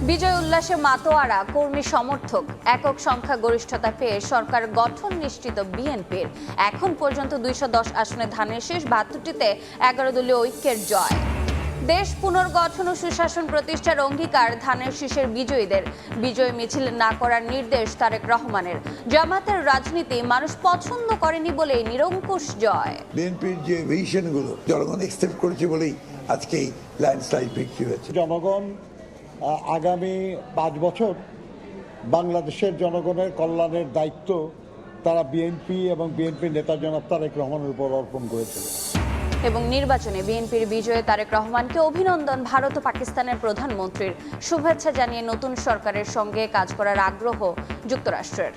বিজয় উল্লাসে মাতোয়ারা কর্মী সমর্থক একক সংখ্যা গরিষ্ঠতা পেয়ে সরকার গঠন নিশ্চিত বিএনপির। এখন পর্যন্ত 210 আসনে ধানের শীষ, 72টিতে 11 দলীয় ঐক্যের জয়। দেশ পুনর্গঠন ও সুশাসন প্রতিষ্ঠার অঙ্গীকার ধানের শীষের বিজয়ীদের। বিজয় মিছিল না করার নির্দেশ তারেক রহমানের। জামাতের রাজনীতি মানুষ পছন্দ করেনি বলেই নিরঙ্কুশ জয়। বিএনপির যে ভিশনগুলো জনগণ একসেপ্ট করেছে বলেই আজকে এই ল্যান্ডস্লাইড বিক্রি হয়েছে। জনগণ আগামী 5 বছর বাংলাদেশের জনগণের কল্যাণের দায়িত্ব তারা বিএনপি এবং বিএনপির নেতা জনাব তারেক রহমানের উপর অর্পণ করেছে। এবং নির্বাচনে বিএনপির বিজয়ে তারেক রহমানকে অভিনন্দন ভারত ও পাকিস্তানের প্রধানমন্ত্রীর। শুভেচ্ছা জানিয়ে নতুন সরকারের সঙ্গে কাজ করার আগ্রহ যুক্তরাষ্ট্রের।